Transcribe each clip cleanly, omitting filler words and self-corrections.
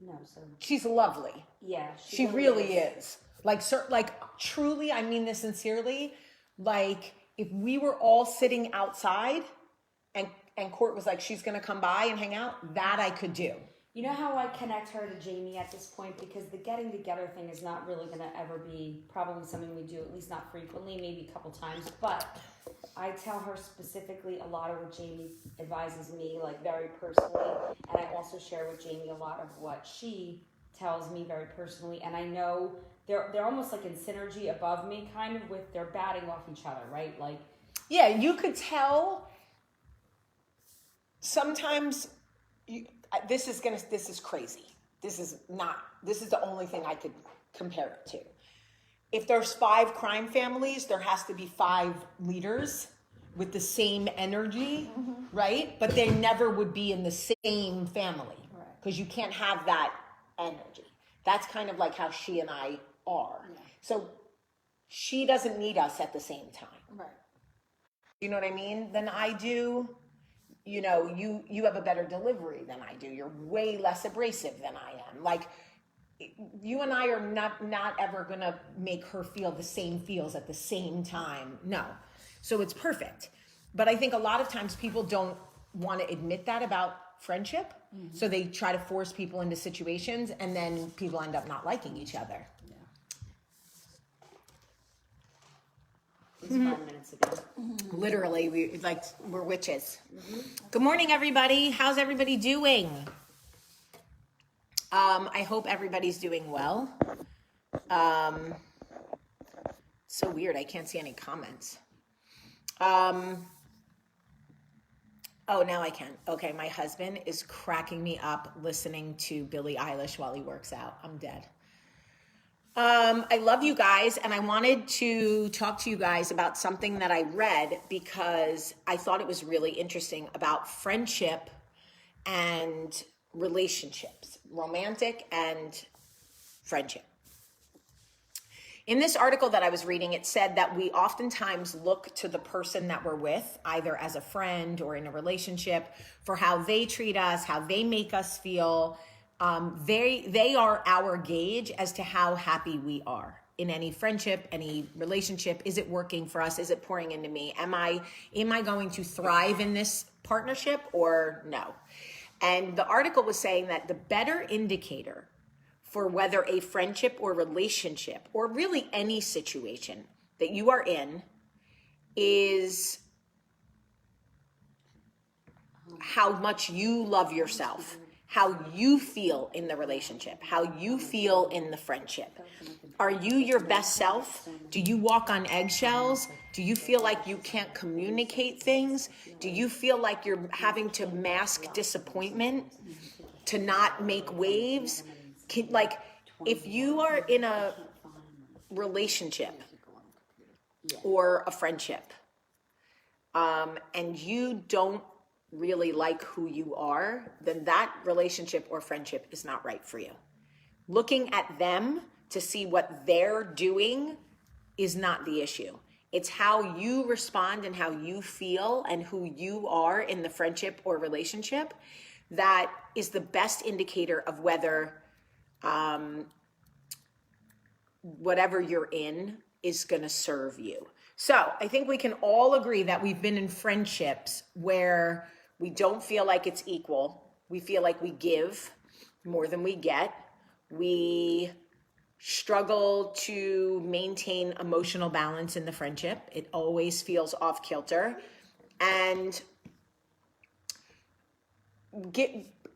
No, so she's lovely. yeah, She really is. Like, truly, I mean this sincerely. Like, if we were all sitting outside and Court was like, she's gonna come by and hang out, that I could do. You know how I connect her to Jamie at this point? Because the getting together thing is not really going to ever be probably something we do, at least not frequently, maybe a couple times. But I tell her specifically a lot of what Jamie advises me, like very personally. And I also share with Jamie a lot of what she tells me very personally. And I know they're almost like in synergy above me, kind of with they're batting off each other, right? Like, yeah, you could tell sometimes. This is crazy. This is the only thing I could compare it to. If there's 5 crime families, there has to be 5 leaders with the same energy, right? But they never would be in the same family because you can't have that energy. That's kind of like how she and I are. Yeah. So she doesn't need us at the same time. Right. You know what I mean? Than I do. You know, you have a better delivery than I do. You're way less abrasive than I am. Like, you and I are not ever gonna make her feel the same feels at the same time. No. So it's perfect. But I think a lot of times people don't want to admit that about friendship. Mm-hmm. So they try to force people into situations and then people end up not liking each other. Yeah. It's 5 minutes ago. Mm-hmm. Literally, we're witches. Mm-hmm. Good morning, everybody. How's everybody doing? I hope everybody's doing well. So weird. I can't see any comments. Oh, now I can. Okay, my husband is cracking me up listening to Billie Eilish while he works out. I'm dead. I love you guys, and I wanted to talk to you guys about something that I read because I thought it was really interesting about friendship and relationships, romantic and friendship. In this article that I was reading, it said that we oftentimes look to the person that we're with, either as a friend or in a relationship, for how they treat us, how they make us feel. They are our gauge as to how happy we are in any friendship, any relationship. Is it working for us? Is it pouring into me? Am I going to thrive in this partnership or no? And the article was saying that the better indicator for whether a friendship or relationship or really any situation that you are in is how much you love yourself, how you feel in the relationship, how you feel in the friendship. Are you your best self? Do you walk on eggshells? Do you feel like you can't communicate things? Do you feel like you're having to mask disappointment to not make waves? If you are in a relationship or a friendship, and you don't really like who you are, then that relationship or friendship is not right for you. Looking at them to see what they're doing is not the issue. It's how you respond and how you feel and who you are in the friendship or relationship that is the best indicator of whether whatever you're in is going to serve you. So I think we can all agree that we've been in friendships where we don't feel like it's equal. We feel like we give more than we get. We struggle to maintain emotional balance in the friendship. It always feels off kilter. And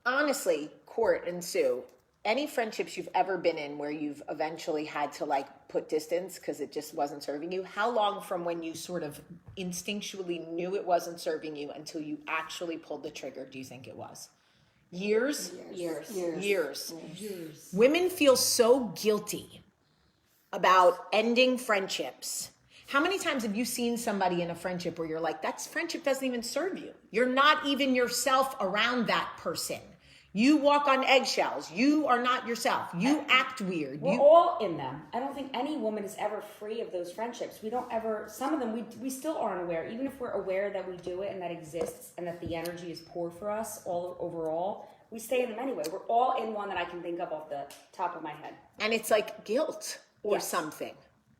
honestly, Court and Sue, any friendships you've ever been in where you've eventually had to put distance because it just wasn't serving you, how long from when you sort of instinctually knew it wasn't serving you until you actually pulled the trigger do you think it was? Years. Women feel so guilty about ending friendships. How many times have you seen somebody in a friendship where you're like, that friendship doesn't even serve you? You're not even yourself around that person. You walk on eggshells. You are not yourself. You act weird. We're all in them. I don't think any woman is ever free of those friendships. We don't ever, some of them, we still aren't aware. Even if we're aware that we do it and that exists and that the energy is poor for us all overall, we stay in them anyway. We're all in one that I can think of off the top of my head. And it's like guilt or Yes. something.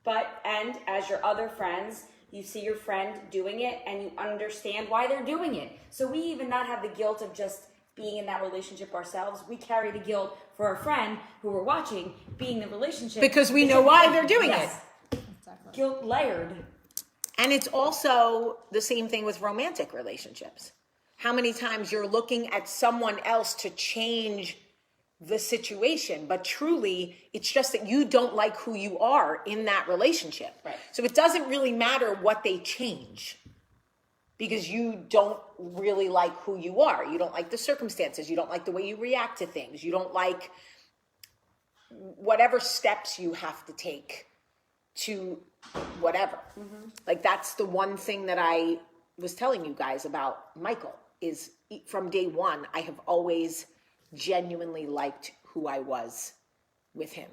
But, and as your other friends, you see your friend doing it and you understand why they're doing it. So we even not have the guilt of just being in that relationship ourselves. We carry the guilt for our friend who we're watching being in the relationship. Because we know why they're doing Yes. Guilt layered. And it's also the same thing with romantic relationships. How many times you're looking at someone else to change the situation, but truly it's just that you don't like who you are in that relationship. Right. So it doesn't really matter what they change because you don't really like who you are. You don't like the circumstances. You don't like the way you react to things. You don't like whatever steps you have to take to whatever. Like that's the one thing that I was telling you guys about Michael is from day one, I have always genuinely liked who I was with him.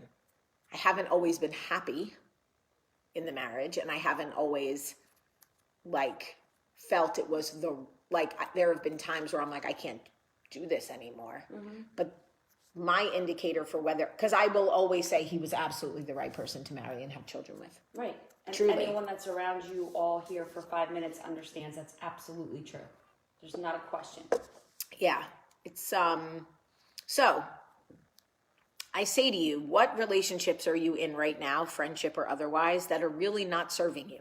I haven't always been happy in the marriage, and I haven't always like felt it was there have been times where I'm like, I can't do this anymore. But my indicator for whether, because I will always say he was absolutely the right person to marry and have children with. Right. And Truly. anyone that's around you all here for 5 minutes understands that's absolutely true. There's not a question. Yeah. It's so I say to you, what relationships are you in right now, friendship or otherwise, that are really not serving you?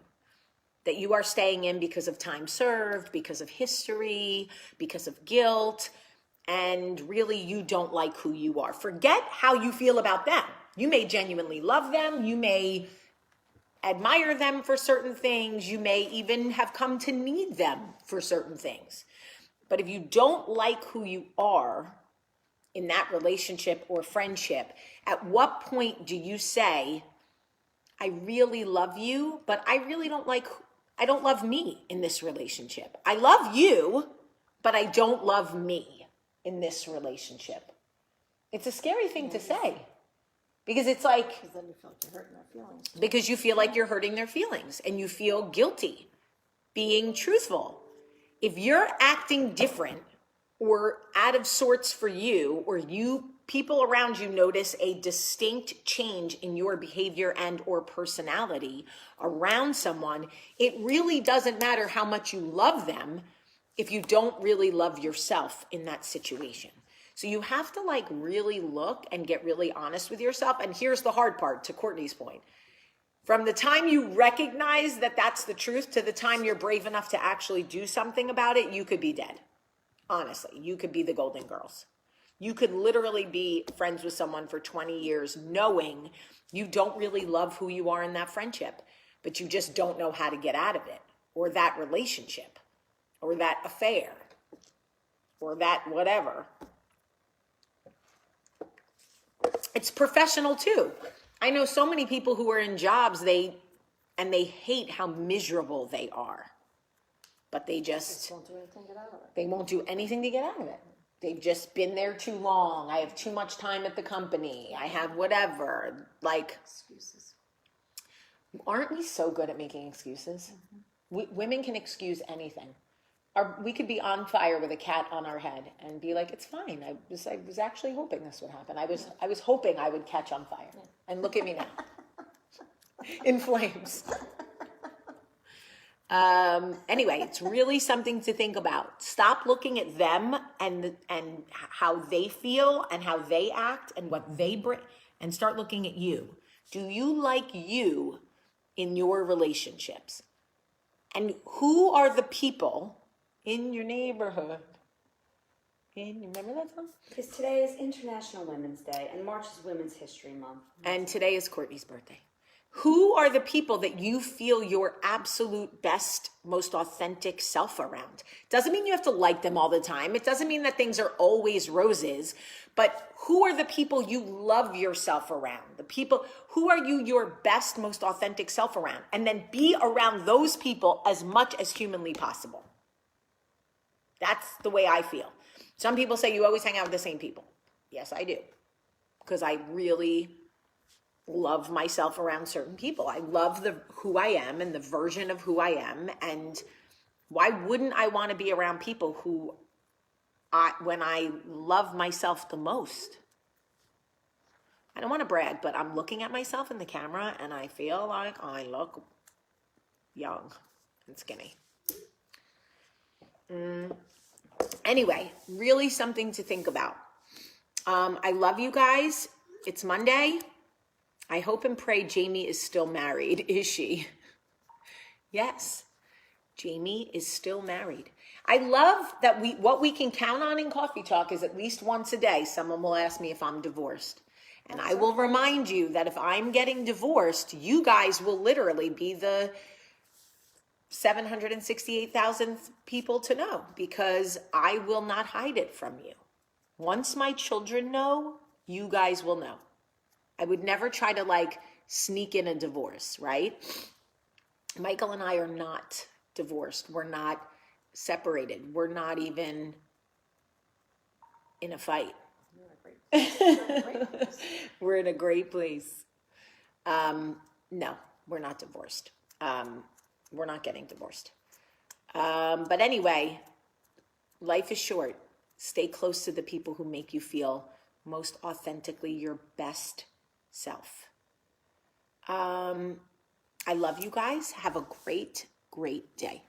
That you are staying in because of time served, because of history, because of guilt, and really you don't like who you are. Forget how you feel about them. You may genuinely love them. You may admire them for certain things. You may even have come to need them for certain things. But if you don't like who you are in that relationship or friendship, at what point do you say, I really love you, but I really I don't love me in this relationship. I love you, but I don't love me in this relationship. It's a scary thing to say because it's like, Because then you feel like you're hurting their feelings. because you feel like you're hurting their feelings and you feel guilty being truthful. If you're acting different or out of sorts for you, or people around you notice a distinct change in your behavior and or personality around someone, it really doesn't matter how much you love them if you don't really love yourself in that situation. So you have to like really look and get really honest with yourself. And here's the hard part, to Courtney's point. From the time you recognize that that's the truth to the time you're brave enough to actually do something about it, you could be dead. Honestly, you could be the Golden Girls. You could literally be friends with someone for 20 years knowing you don't really love who you are in that friendship, but you just don't know how to get out of it, or that relationship, or that affair, or that whatever. It's professional too. I know so many people who are in jobs, they hate how miserable they are, but they just Won't do anything to get out of it. they won't do anything to get out of it. They've just been there too long. I have too much time at the company. I have whatever. Like, Excuses. aren't we so good at making excuses? Women can excuse anything. We could be on fire with a cat on our head and be like, it's fine. I was actually hoping this would happen. I was hoping I would catch on fire. And look at me now. In flames. Anyway, it's really something to think about. Stop looking at them and how they feel and how they act and what they bring, and start looking at you. Do you like you in your relationships? And who are the people in your neighborhood? Remember that song? Because today is International Women's Day and March is Women's History Month. And today is Courtney's birthday. Who are the people that you feel your absolute best, most authentic self around? Doesn't mean you have to like them all the time. It doesn't mean that things are always roses. But who are the people you love yourself around? The people, who are you your best, most authentic self around? And then be around those people as much as humanly possible. That's the way I feel. Some people say you always hang out with the same people. Yes, I do. Because I really love myself around certain people. I love who I am and the version of who I am. And why wouldn't I want to be around people who when I love myself the most. I don't want to brag, but I'm looking at myself in the camera and I feel like I look young and skinny. Anyway, really something to think about. I love you guys. It's Monday. I hope and pray Jamie is still married. Is she? Yes, Jamie is still married. I love that what we can count on in Coffee Talk is at least once a day, someone will ask me if I'm divorced. And I will remind you that if I'm getting divorced, you guys will literally be the 768,000th people to know, because I will not hide it from you. Once my children know, you guys will know. I would never try to like sneak in a divorce, right? Michael and I are not divorced. We're not separated. We're not even in a fight. We're in a great place. No, we're not divorced. We're not getting divorced. But anyway, life is short. Stay close to the people who make you feel most authentically your best self. I love you guys. Have a great, great day.